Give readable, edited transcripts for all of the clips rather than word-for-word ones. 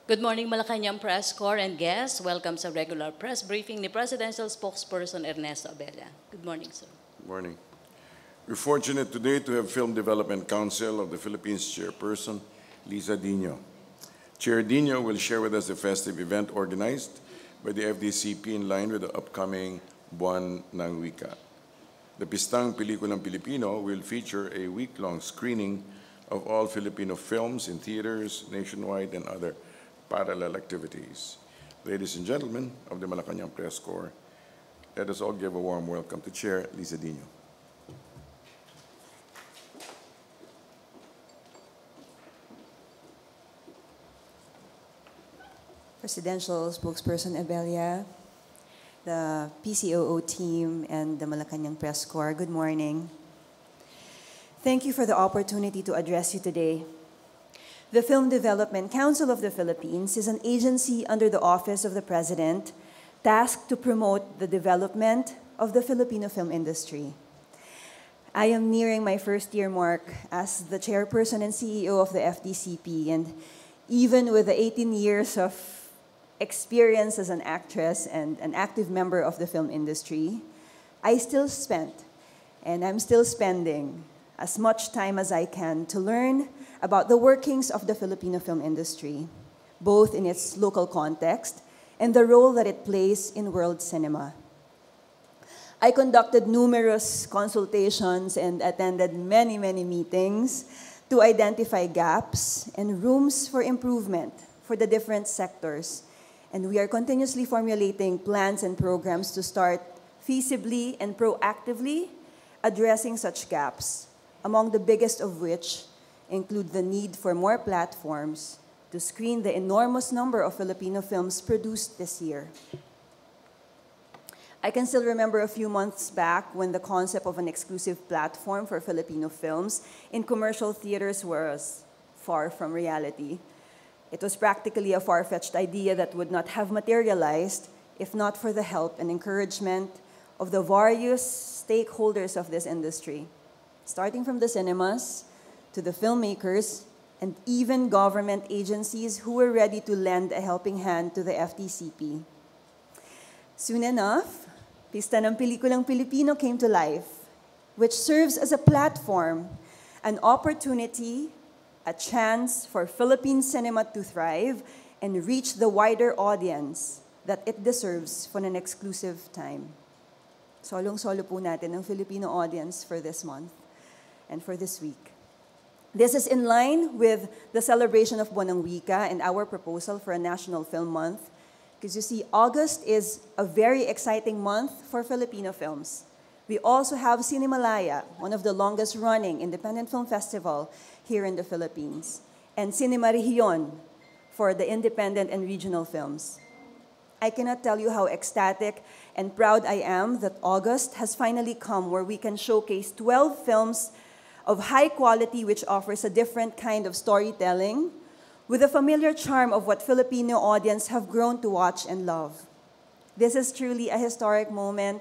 Good morning, Malacanang Press Corps and guests. Welcome sa regular press briefing ni Presidential Spokesperson Ernesto Abella. Good morning, sir. Good morning. We're fortunate today to have Film Development Council of the Philippines Chairperson, Lisa Dino. Chair Dino will share with us the festive event organized by the FDCP in line with the upcoming Buwan ng Wika. The Pistang Pelikulang Pilipino will feature a week-long screening of all Filipino films in theaters nationwide and other parallel activities. Ladies and gentlemen of the Malacanang Press Corps, let us all give a warm welcome to Chair Lisa Dino. Presidential Spokesperson Abella, the PCOO team, and the Malacanang Press Corps, good morning. Thank you for the opportunity to address you today. The Film Development Council of the Philippines is an agency under the Office of the President tasked to promote the development of the Filipino film industry. I am nearing my first year mark as the chairperson and CEO of the FDCP, and even with the 18 years of experience as an actress and an active member of the film industry, I still spent, and I'm still spending, as much time as I can to learn about the workings of the Filipino film industry, both in its local context and the role that it plays in world cinema. I conducted numerous consultations and attended many meetings to identify gaps and rooms for improvement for the different sectors. And we are continuously formulating plans and programs to start feasibly and proactively addressing such gaps, among the biggest of which include the need for more platforms to screen the enormous number of Filipino films produced this year. I can still remember a few months back when the concept of an exclusive platform for Filipino films in commercial theaters was far from reality. It was practically a far-fetched idea that would not have materialized if not for the help and encouragement of the various stakeholders of this industry, starting from the cinemas to the filmmakers and even government agencies who were ready to lend a helping hand to the FDCP. Soon enough, Pista ng Pelikulang Pilipino came to life, which serves as a platform, an opportunity, a chance for Philippine cinema to thrive and reach the wider audience that it deserves for an exclusive time. Solong-solo po natin ang Filipino audience for this month and for this week. This is in line with the celebration of Buwan ng Wika and our proposal for a National Film Month, because you see, August is a very exciting month for Filipino films. We also have Cinemalaya, one of the longest-running independent film festival here in the Philippines, and Cinema Region for the independent and regional films. I cannot tell you how ecstatic and proud I am that August has finally come where we can showcase 12 films of high quality which offers a different kind of storytelling with a familiar charm of what Filipino audience have grown to watch and love. This is truly a historic moment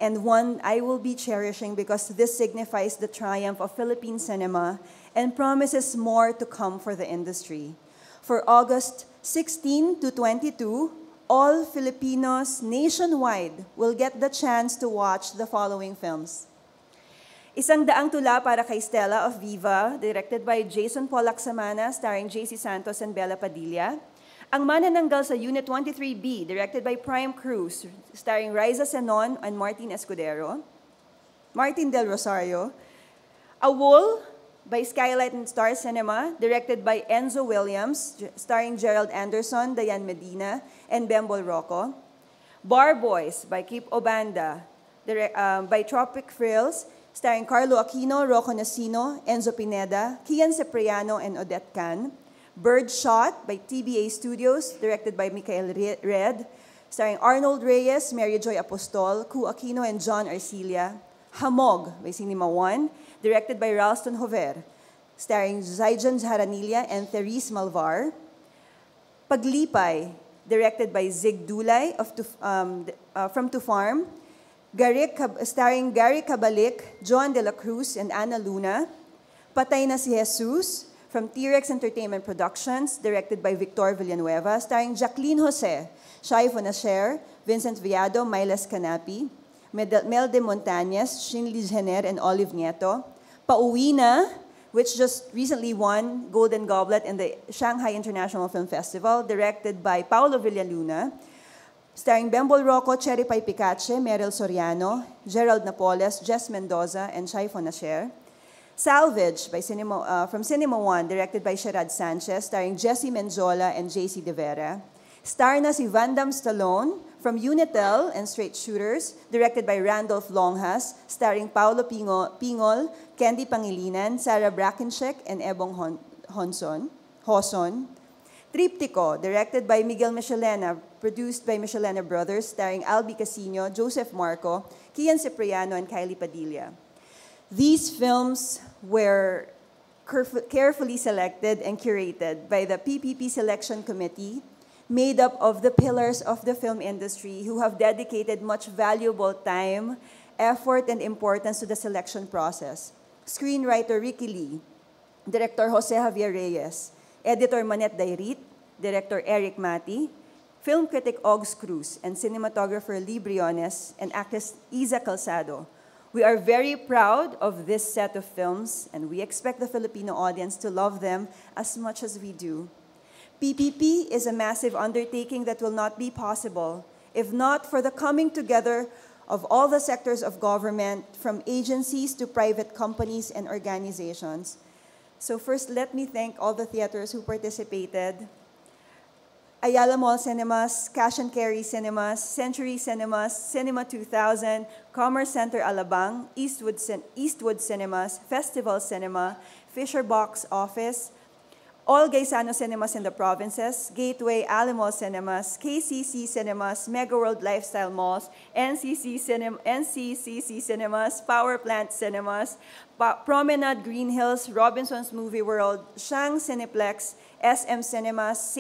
and one I will be cherishing because this signifies the triumph of Philippine cinema and promises more to come for the industry. For August 16 to 22, all Filipinos nationwide will get the chance to watch the following films. Isang Daang Tula para kay Stella of Viva, directed by Jason Polaksamana, starring JC Santos and Bella Padilla. Ang Manananggal sa Unit 23B, directed by Prime Cruz, starring Riza Senon and Martin Escudero. Martin Del Rosario. A Wool by Skylight and Star Cinema, directed by Enzo Williams, starring Gerald Anderson, Dayan Medina, and Bembol Rocco. Bar Boys by Keep Obanda, by Tropic Frills, starring Carlo Aquino, Rocco Nasino, Enzo Pineda, Kian Cipriano, and Odette Can. Bird Shot by TBA Studios, directed by Michael Red, starring Arnold Reyes, Mary Joy Apostol, Ku Aquino, and John Arcilia. Hamog by Cinema One, directed by Ralston Hover, starring Zaijan Zaharanilla and Therese Malvar. Paglipay, directed by Zig Dulay from To Farm, starring Gary Cabalik, John De La Cruz, and Ana Luna. Patay na si Jesus, from T-Rex Entertainment Productions, directed by Victor Villanueva, starring Jacqueline Jose, Shai Fonacher, Vincent Viado, Miles Canapi, Mel de Montañez, Shinli Jenner, and Olive Nieto. Pauwi Na, which just recently won Golden Goblet in the Shanghai International Film Festival, directed by Paolo Villaluna, starring Bembol Rocco, Cherry Pie Picache, Meryl Soriano, Gerald Napoles, Jess Mendoza, and Shai Fonacher. Salvage from Cinema One, directed by Sherad Sanchez, starring Jesse Menjola and JC De Vera. Star na si Van Damme Stallone from Unitel and Straight Shooters, directed by Randolph Longhas, starring Paulo Pingol, Candy Pangilinan, Sarah Brackencheck, and Ebong Hoson. Triptico, directed by Miguel Michelena, produced by Michelena Brothers, starring Albi Casino, Joseph Marco, Kian Cipriano, and Kylie Padilla. These films were carefully selected and curated by the PPP Selection Committee, made up of the pillars of the film industry who have dedicated much valuable time, effort, and importance to the selection process. Screenwriter Ricky Lee, Director Jose Javier Reyes, Editor Manette Dairit, Director Eric Mati, film critic Ogs Cruz, and cinematographer Lee Briones, and actress Iza Calzado. We are very proud of this set of films, and we expect the Filipino audience to love them as much as we do. PPP is a massive undertaking that will not be possible if not for the coming together of all the sectors of government, from agencies to private companies and organizations. So first, let me thank all the theaters who participated. Ayala Mall Cinemas, Cash and Carry Cinemas, Century Cinemas, Cinema 2000, Commerce Center Alabang, Eastwood Cinemas, Festival Cinema, Fisher Box Office, all Gaisano Cinemas in the provinces, Gateway, Alimall Cinemas, KCC Cinemas, Mega World Lifestyle Malls, NCCC Cinemas, Power Plant Cinemas, Promenade Green Hills, Robinson's Movie World, Shang Cineplex, SM Cinemas,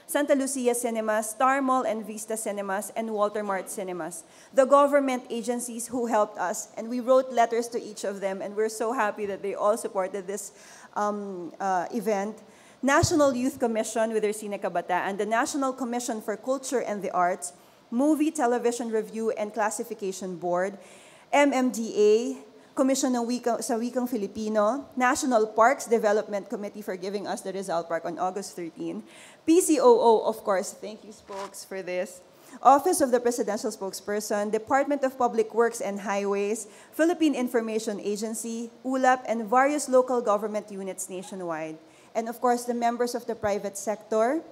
Santa Lucia Cinemas, Star Mall and Vista Cinemas, and Walter Mart Cinemas. The government agencies who helped us, and we wrote letters to each of them, and we're so happy that they all supported this event. National Youth Commission with their Cine Kabataan, the National Commission for Culture and the Arts, Movie, Television Review and Classification Board, MMDA, Commission sa Wikang Filipino, National Parks Development Committee for giving us the Rizal Park on August 13, PCOO, of course, thank you, spokes, for this, Office of the Presidential Spokesperson, Department of Public Works and Highways, Philippine Information Agency, ULAP, and various local government units nationwide. And of course, the members of the private sector,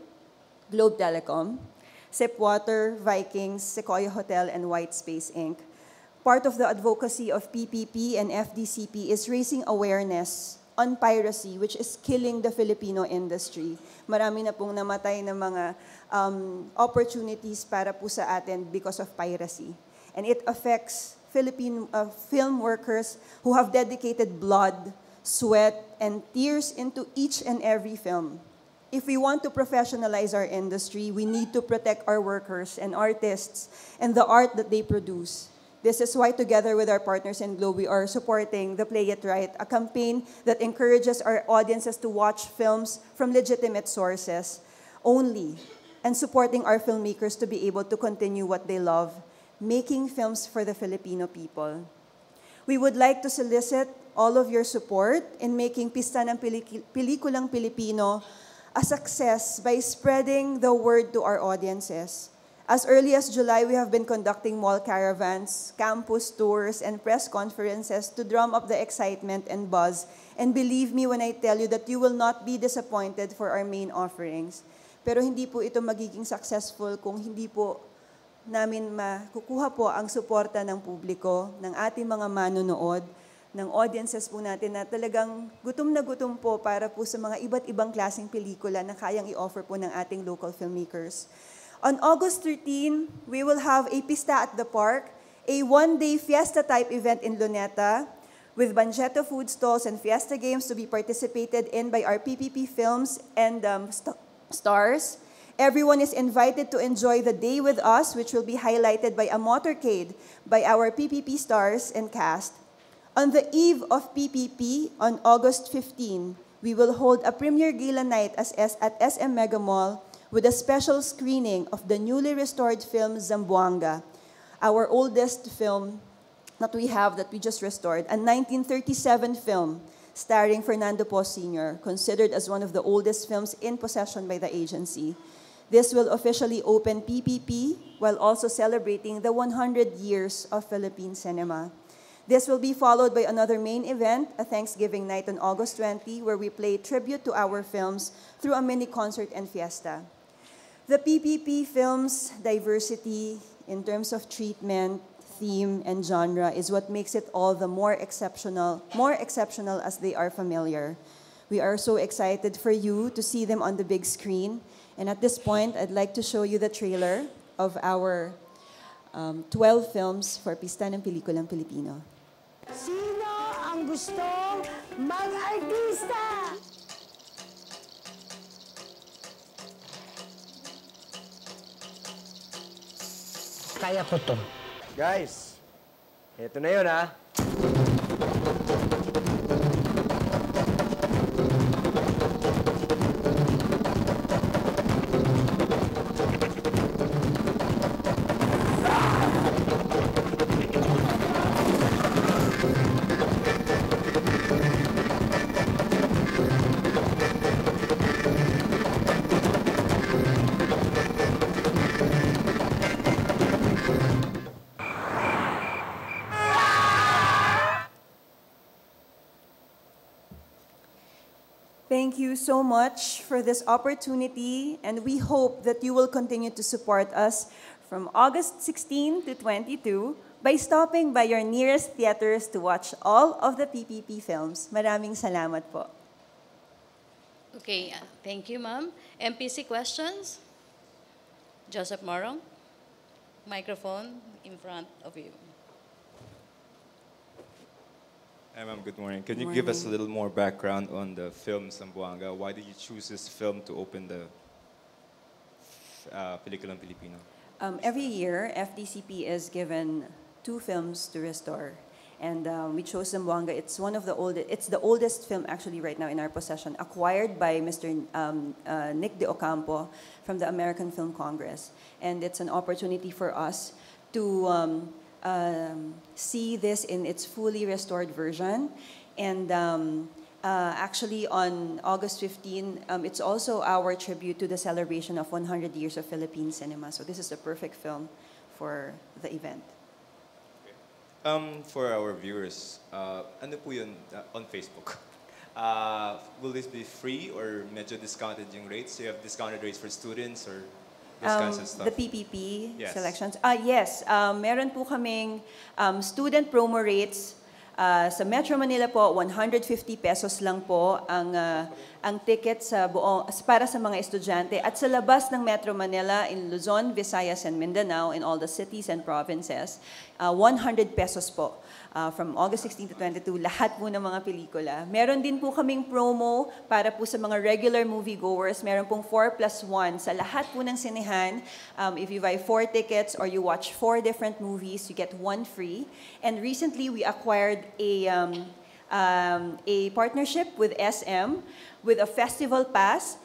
Globe Telecom, Sipwater, Vikings, Sequoia Hotel, and White Space Inc. Part of the advocacy of PPP and FDCP is raising awareness on piracy, which is killing the Filipino industry. Marami na pong namatay na mga opportunities para po sa atin because of piracy. And it affects Philippine film workers who have dedicated blood, sweat, and tears into each and every film. If we want to professionalize our industry, we need to protect our workers and artists and the art that they produce. This is why, together with our partners in Globe, we are supporting the Play It Right, a campaign that encourages our audiences to watch films from legitimate sources only, and supporting our filmmakers to be able to continue what they love, making films for the Filipino people. We would like to solicit all of your support in making Pista ng Pelikulang Pilipino a success by spreading the word to our audiences. As early as July, we have been conducting mall caravans, campus tours, and press conferences to drum up the excitement and buzz. And believe me when I tell you that you will not be disappointed for our main offerings. Pero hindi po ito magiging successful kung hindi po namin makukuha po ang suporta ng publiko, ng ating mga manonood, ng audiences po natin na talagang gutom na gutom po para po sa mga iba't ibang klaseng pelikula na kayang i-offer po ng ating local filmmakers. On August 13, we will have a Pista at the Park, a one-day fiesta-type event in Luneta with Banjetto food stalls and fiesta games to be participated in by our PPP films and stars. Everyone is invited to enjoy the day with us, which will be highlighted by a motorcade by our PPP stars and cast. On the eve of PPP, on August 15, we will hold a premiere gala night at SM Mega Mall with a special screening of the newly restored film Zamboanga, our oldest film that we just restored, a 1937 film starring Fernando Po Sr., considered as one of the oldest films in possession by the agency. This will officially open PPP while also celebrating the 100 years of Philippine cinema. This will be followed by another main event, a Thanksgiving night on August 20, where we play tribute to our films through a mini concert and fiesta. The PPP film's diversity in terms of treatment, theme, and genre is what makes it all the more exceptional as they are familiar. We are so excited for you to see them on the big screen. And at this point, I'd like to show you the trailer of our 12 films for Pista ng Pelikulang Pilipino. Sino ang gustong mag-artista? Kaya ko to. Guys, eto na yun ha. Thank you so much for this opportunity, and we hope that you will continue to support us from August 16 to 22 by stopping by your nearest theaters to watch all of the PPP films. Maraming salamat po. Okay, thank you, ma'am. MPC questions? Joseph Morong, microphone in front of you. Hi, ma'am. Good morning. Can you give us a little more background on the film Zamboanga? Why did you choose this film to open the Pelikulang Pilipino? Every year, FDCP is given 2 films to restore. And we chose Zamboanga. It's the oldest film actually right now in our possession, acquired by Mr. Nick De Ocampo from the American Film Congress. And it's an opportunity for us to see this in its fully restored version. And actually on August 15, it's also our tribute to the celebration of 100 years of Philippine cinema. So this is the perfect film for the event. For our viewers, ano po yun on Facebook? Will this be free or medyo discounted yung rates? Do you have discounted rates for students or this kinds of stuff? The PPP Yes. selections? Yes, meron po kaming student promo rates. Sa Metro Manila po, 150 pesos lang po ang ticket para sa mga estudyante. At sa labas ng Metro Manila, in Luzon, Visayas, and Mindanao, in all the cities and provinces, 100 pesos po. From August 16 to 22, lahat po ng mga pelikula. Meron din po kaming promo para po sa mga regular moviegoers. Meron pong 4+1 sa lahat po ng sinehan. If you buy 4 tickets or you watch 4 different movies, you get 1 free. And recently, we acquired a partnership with SM with a festival pass,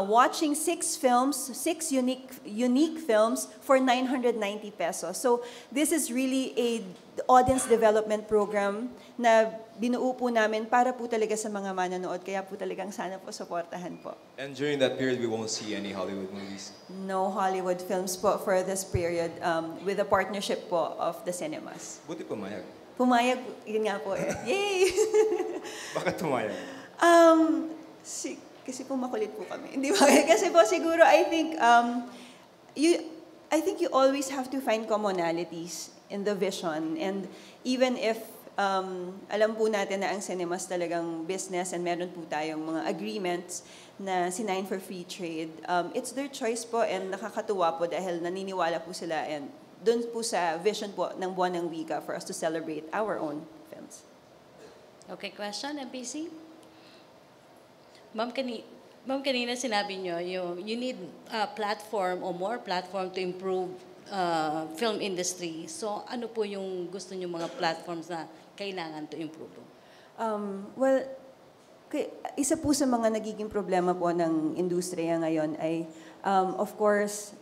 watching 6 unique films for 990 pesos. So this is really a audience development program na binuo po namin para po talaga sa mga manonood. Kaya po talagang sana po supportahan po. And during that period, we won't see any Hollywood movies? No Hollywood films po for this period with a partnership po of the cinemas. Buti pumayag. Pumayag, yun nga po eh. Yay! Bakit pumayag? Kasi po makulit po kami. Hindi ba? Kasi po siguro, I think you always have to find commonalities in the vision. And even if alam po natin na ang cinemas talagang business and meron po tayong mga agreements na sinign for free trade, it's their choice po and nakakatuwa po dahil naniniwala po sila and doon po sa vision po ng Buwan ng Wika for us to celebrate our own films. Okay, question, MPC? Ma'am, kanina sinabi nyo, you need a platform or more platform to improve film industry. So, ano po yung gusto nyo mga platforms na kailangan to improve? Well, Isa po sa mga nagiging problema po ng industriya ngayon ay, of course,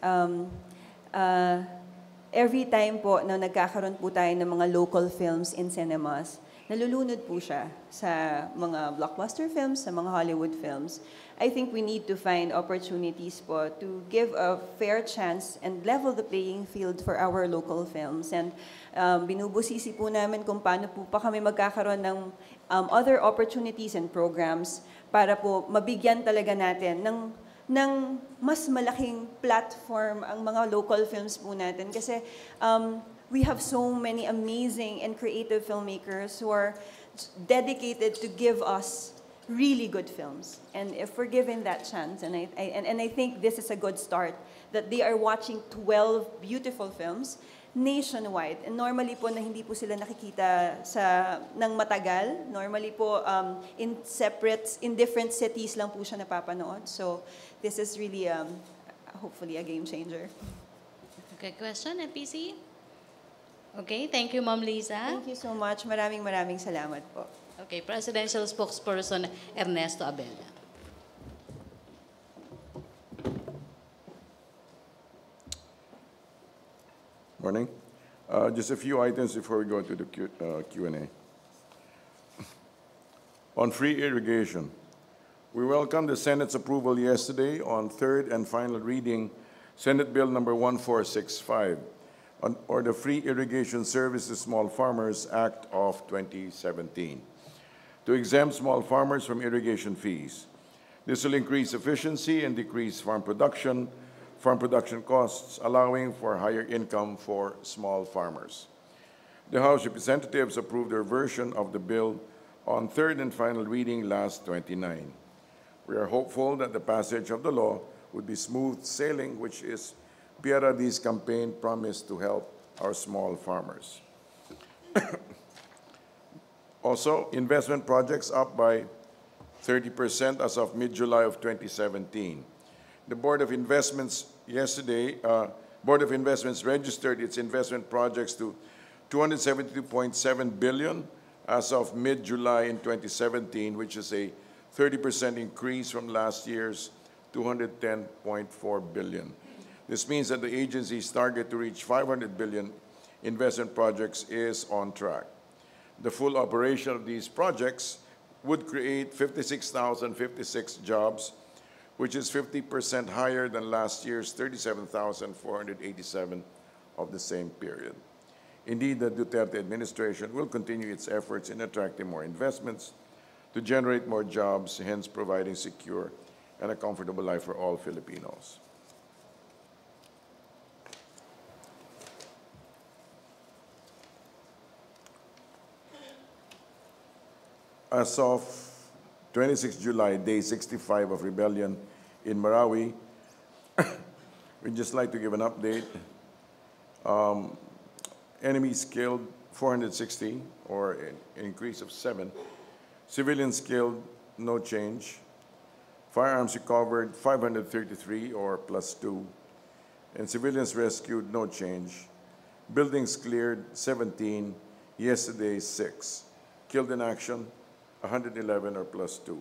every time po na nagkakaroon po tayo ng mga local films in cinemas, nalulunod po siya sa mga blockbuster films, sa mga Hollywood films. I think we need to find opportunities po to give a fair chance and level the playing field for our local films. And binubusisi po namin kung paano po pa kami magkakaroon ng other opportunities and programs para po mabigyan talaga natin ng mas malaking platform ang mga local films po natin. Kasi we have so many amazing and creative filmmakers who are dedicated to give us really good films. And if we're given that chance, and I think this is a good start, that they are watching 12 beautiful films nationwide. And normally po na hindi po sila nakikita ng matagal. Normally po in different cities lang po siya napapanood. So this is really hopefully a game changer. Okay, question, NPC? Okay, thank you, Ma'am Liza. Thank you so much. Maraming salamat po. Okay, Presidential Spokesperson Ernesto Abella. Morning. Just a few items before we go to the Q&A. On free irrigation, we welcome the Senate's approval yesterday on third and final reading Senate Bill number 1465, or the Free Irrigation Service to Small Farmers Act of 2017, to exempt small farmers from irrigation fees. This will increase efficiency and decrease farm production costs, allowing for higher income for small farmers. The House Representatives approved their version of the bill on third and final reading last 29. We are hopeful that the passage of the law would be smooth sailing, which is PRD's campaign promise to help our small farmers. Also, investment projects up by 30% as of mid-July of 2017. The Board of Investments registered its investment projects to 272.7 billion as of mid-July in 2017, which is a 30% increase from last year's 210.4 billion. This means that the agency's target to reach 500 billion investment projects is on track. The full operation of these projects would create 56,056 jobs, which is 50% higher than last year's 37,487 of the same period. Indeed, the Duterte administration will continue its efforts in attracting more investments to generate more jobs, hence providing secure and a comfortable life for all Filipinos. As of 26 July, day 65 of rebellion in Marawi, we'd just like to give an update. Enemies killed 460, or an increase of 7. Civilians killed, no change. Firearms recovered, 533, or +2. And civilians rescued, no change. Buildings cleared, 17. Yesterday, 6. Killed in action, 111, or +2.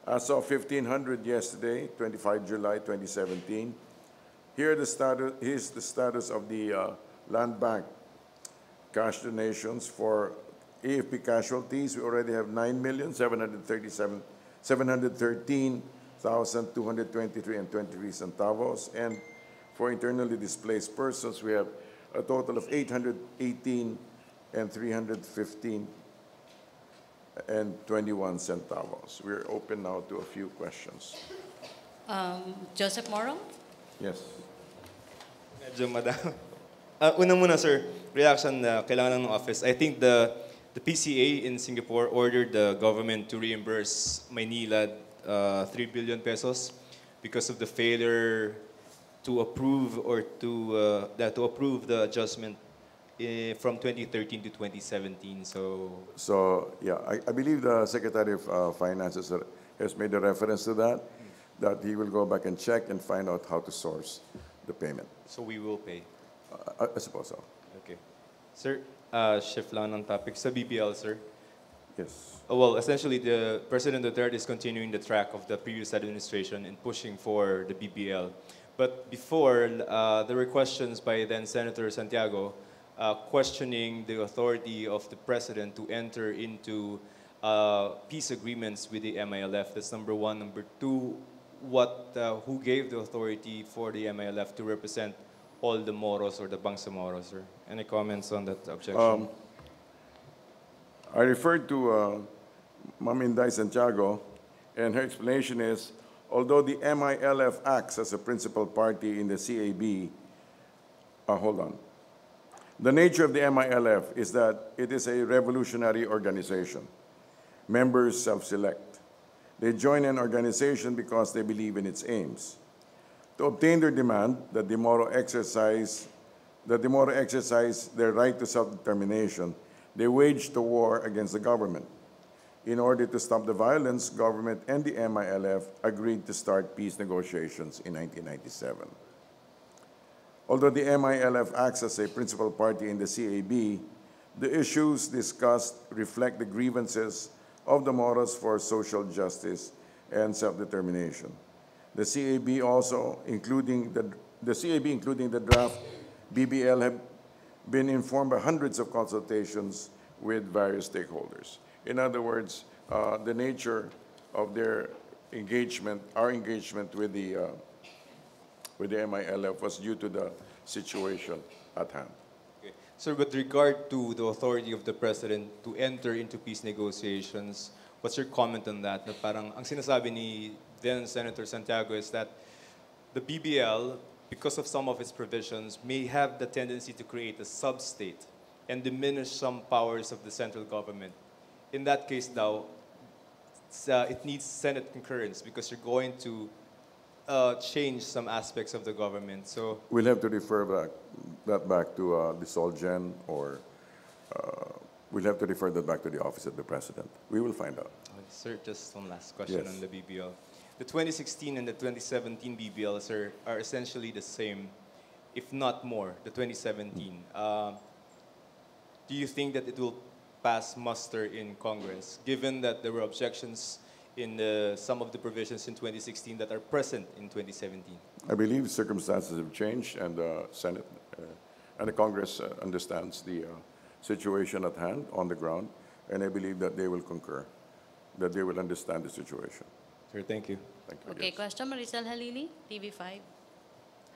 As of 1500 yesterday, 25 July 2017, here's the status of the Land Bank cash donations for AFP casualties. We already have 9,713,223 and 23 centavos. And for internally displaced persons, we have a total of 818 and 315 and 21 centavos. We're open now to a few questions. Joseph Morrow? Yes. Medyo madami. Una muna, sir, reaction na kailangan ng office. I think the PCA in Singapore ordered the government to reimburse Maynila 3 billion pesos because of the failure to approve or to approve the adjustment from 2013 to 2017. So yeah, I believe the Secretary of Finance has made a reference to that he will go back and check and find out how to source the payment. So we will pay. I suppose so. Okay. Sir, shift lang ng topic sa BPL, sir. Yes. Well, essentially, the President Duterte is continuing the track of the previous administration in pushing for the BBL. But before, there were questions by then Senator Santiago questioning the authority of the President to enter into peace agreements with the MILF. That's number one. Number two, who gave the authority for the MILF to represent all the Moros or the Bangsamoros, sir? Any comments on that objection? I referred to Ma'am Inday Santiago, and her explanation is, although the MILF acts as a principal party in the CAB, hold on. The nature of the MILF is that it is a revolutionary organization. Members self-select. They join an organization because they believe in its aims. To obtain their demand that the Moro exercise their right to self-determination, they waged a war against the government. In order to stop the violence, government and the MILF agreed to start peace negotiations in 1997. Although the MILF acts as a principal party in the CAB, the issues discussed reflect the grievances of the Moros for social justice and self-determination. The CAB also, including the draft BBL, have been informed by hundreds of consultations with various stakeholders. In other words, the nature of their engagement, our engagement with the MILF was due to the situation at hand. Okay. Sir, with regard to the authority of the President to enter into peace negotiations, what's your comment on that? Na parang ang sinasabi ni then Senator Santiago is that the BBL, because of some of its provisions, may have the tendency to create a sub-state and diminish some powers of the central government. In that case, now, it needs Senate concurrence because you're going to change some aspects of the government. So We'll have to refer that back to the Solgen, or we'll have to refer that back to the Office of the President. We will find out. Sir, just one last question Yes. on the BBL. The 2016 and the 2017 BBL, sir, are essentially the same, if not more, the 2017. Do you think that it will pass muster in Congress, given that there were objections in some of the provisions in 2016 that are present in 2017? I believe circumstances have changed, and the Senate and the Congress understands the situation at hand on the ground, and I believe that they will concur, that they will understand the situation. Sir, thank you. Thank you. Okay, Yes. question, Maricel Halili, TV5.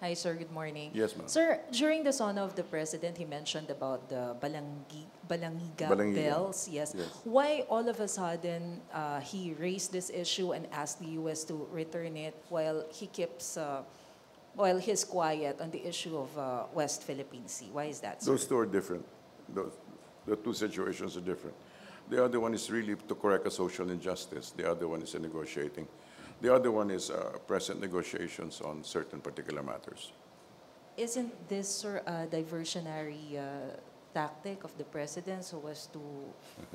Hi, sir. Good morning. Yes, ma'am. Sir, during the son of the president, he mentioned about the Balangiga Balangiga. bells. Yes. Yes. Why all of a sudden he raised this issue and asked the U.S. to return it while he keeps, while he's quiet on the issue of West Philippine Sea? Why is that, sir? Those two are different. The two situations are different. The other one is really to correct a social injustice. The other one is a negotiating. The other one is present negotiations on certain particular matters. Isn't this, sir, a diversionary tactic of the president so as to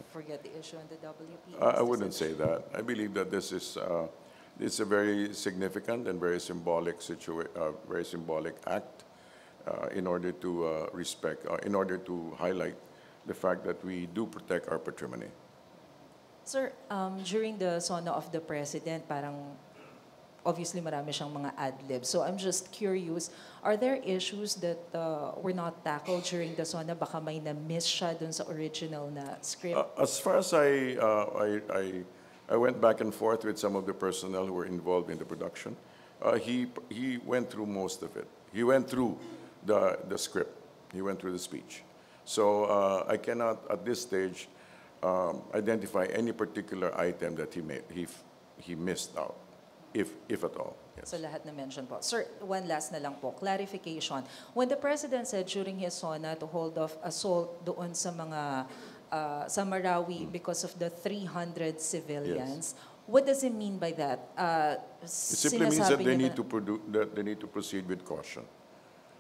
forget the issue on the WP? I wouldn't say that. I believe that this is it's a very significant and very symbolic act in order to in order to highlight the fact that we do protect our patrimony. Sir, during the sona of the president, parang obviously marami siyang mga ad-libs. So I'm just curious, are there issues that were not tackled during the sona? Baka may na-miss siya dun sa original na script? As far as I went back and forth with some of the personnel who were involved in the production. He went through most of it. He went through the script. He went through the speech. So I cannot, at this stage, identify any particular item that he missed out, if at all. Yes. Sa lahat na mention po. Sir, one last na lang po, clarification. When the president said during his sona to hold off assault doon sa mga sa Marawi because of the 300 civilians, what does it mean by that? It simply means that they need to proceed with caution.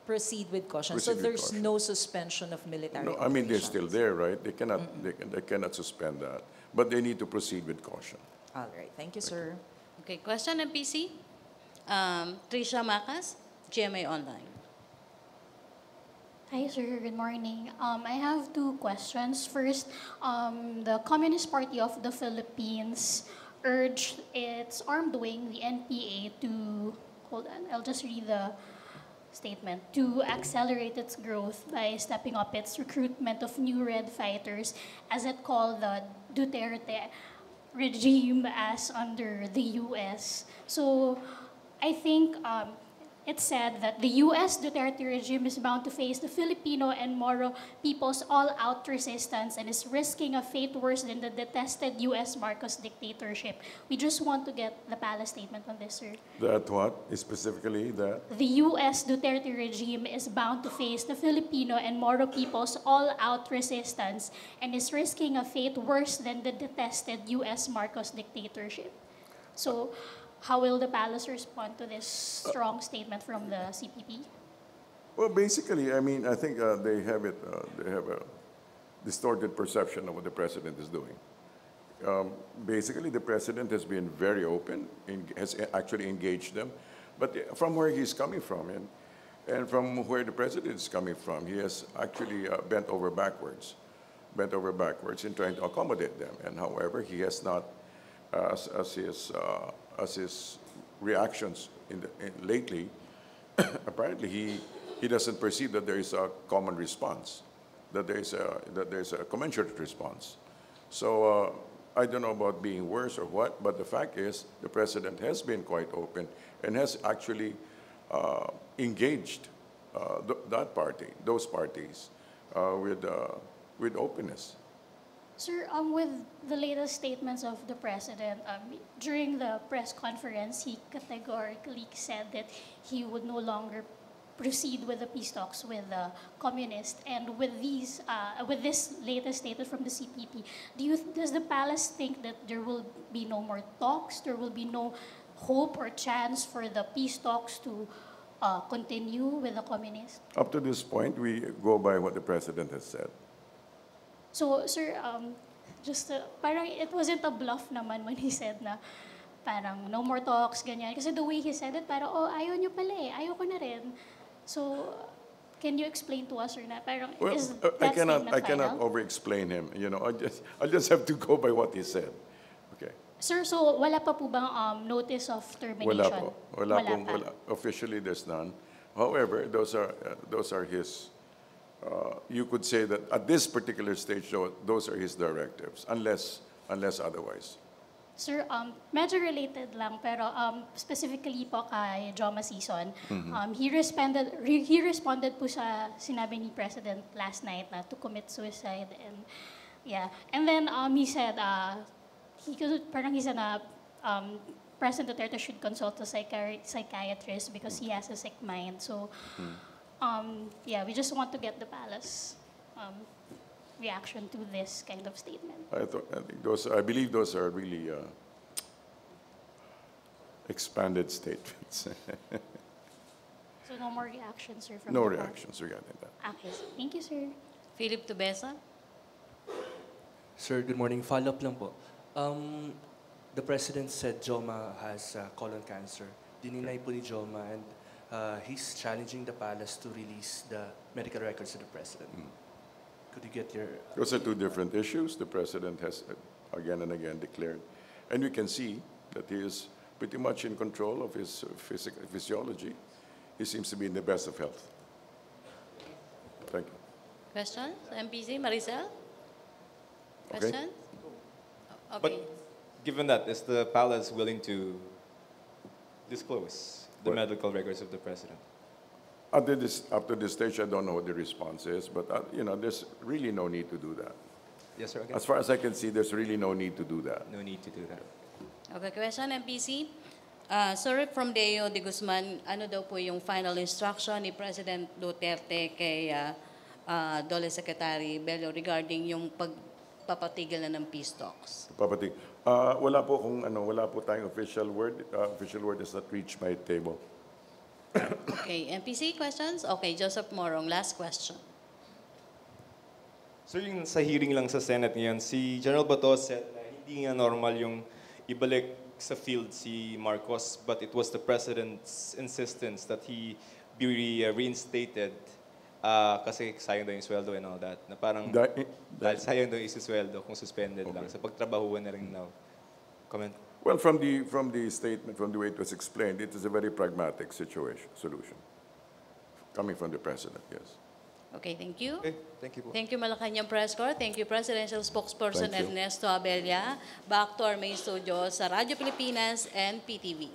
Proceed with caution. Proceed So with there's caution. no suspension of military No, I mean they're operations. still there, right? They cannot suspend that, but they need to proceed with caution. All right. Thank you, sir. Okay, question ng PC. Trisha Macas, GMA Online. Hi, sir. Good morning. I have two questions. First, the Communist Party of the Philippines urged its armed wing, the NPA, to, hold on, I'll just read the statement, to accelerate its growth by stepping up its recruitment of new red fighters, as it called the Duterte regime as under the US. So I think it said that the US Duterte regime is bound to face the Filipino and Moro people's all-out resistance and is risking a fate worse than the detested US Marcos dictatorship. We just want to get the palace statement on this, sir. That what? Specifically that? The US Duterte regime is bound to face the Filipino and Moro people's all-out resistance and is risking a fate worse than the detested US Marcos dictatorship. So, how will the palace respond to this strong statement from the CPP? Well, basically, I mean, I think they have a distorted perception of what the president is doing. Basically, the president has been very open, has actually engaged them. But from where he's coming from and from where the president is coming from, he has actually bent over backwards in trying to accommodate them. And however, he has not, as his reactions lately, apparently he doesn't perceive that there is a common response, that there is a commensurate response. So I don't know about being worse or what, but the fact is the president has been quite open and has actually engaged those parties with openness. Sir, with the latest statements of the president, during the press conference, he categorically said that he would no longer proceed with the peace talks with the communists. And with this latest statement from the CPP, does the palace think that there will be no more talks? There will be no hope or chance for the peace talks to continue with the communists? Up to this point, we go by what the president has said. So, sir, parang it wasn't a bluff naman when he said na parang no more talks, ganyan. Kasi the way he said it, parang, oh, ayaw nyo pala eh, ayaw ko na rin. So, can you explain to us, sir, na parang, Well, is that statement I cannot final? over-explain him. You know, I just have to go by what he said. Okay. Sir, so wala pa po bang notice of termination? Wala po. Pa. Officially, there's none. However, those are his. You could say that at this particular stage, those are his directives, unless otherwise. Sir, medyo related lang, pero specifically po kay Joma Season, he responded po sa sinabi ni President last night na to commit suicide, and yeah, and then he said he said na President Duterte should consult a psychiatrist because he has a sick mind. So, yeah, we just want to get the palace reaction to this kind of statement. I believe those are really expanded statements. So no more reactions, sir, from No the palace? reactions regarding that. Okay, thank you, sir. Philip Tubesa? Sir, good morning. Follow-up lang po. The President said Joma has colon cancer. Dininay po ni Joma, and he's challenging the palace to release the medical records to the President. Could you get your... Those are two different issues. The President has again and again declared. And we can see that he is pretty much in control of his physiology. He seems to be in the best of health. Thank you. Questions? MPC, Maricel? Okay. Questions? Okay. But given that, is the palace willing to disclose the What? medical records of the president? Up to this stage, I don't know what the response is, but there's really no need to do that. Yes, sir. Okay. As far as I can see, there's really no need to do that. No need to do that. Okay, question, MPC. Sir, from Deo de Guzman, ano daw po yung final instruction ni President Duterte kay Dole Secretary Bello regarding yung pagpapatigil na ng peace talks? Papating. Wala po tayong official word. Official word has not reached my table. Okay, MPC questions? Okay, Joseph Morong, last question. So yung sa hearing lang sa Senate ngayon, si General Bato said na hindi nga normal yung ibalik sa field si Marcos, but it was the President's insistence that he be reinstated kasi sayang daw yung sweldo and all that. Na parang dahil sayang daw yung sweldo kung suspended lang. Sa pagtrabahuan na rin now. Comment? Well, from the statement, from the way it was explained, it is a very pragmatic solution. Coming from the President, yes. Okay, thank you. Okay, thank you po. Thank you, Malacanang Press Corps. Thank you, Presidential Spokesperson Thank you. Ernesto Abella. Back to our main studio sa Radyo Pilipinas and PTV.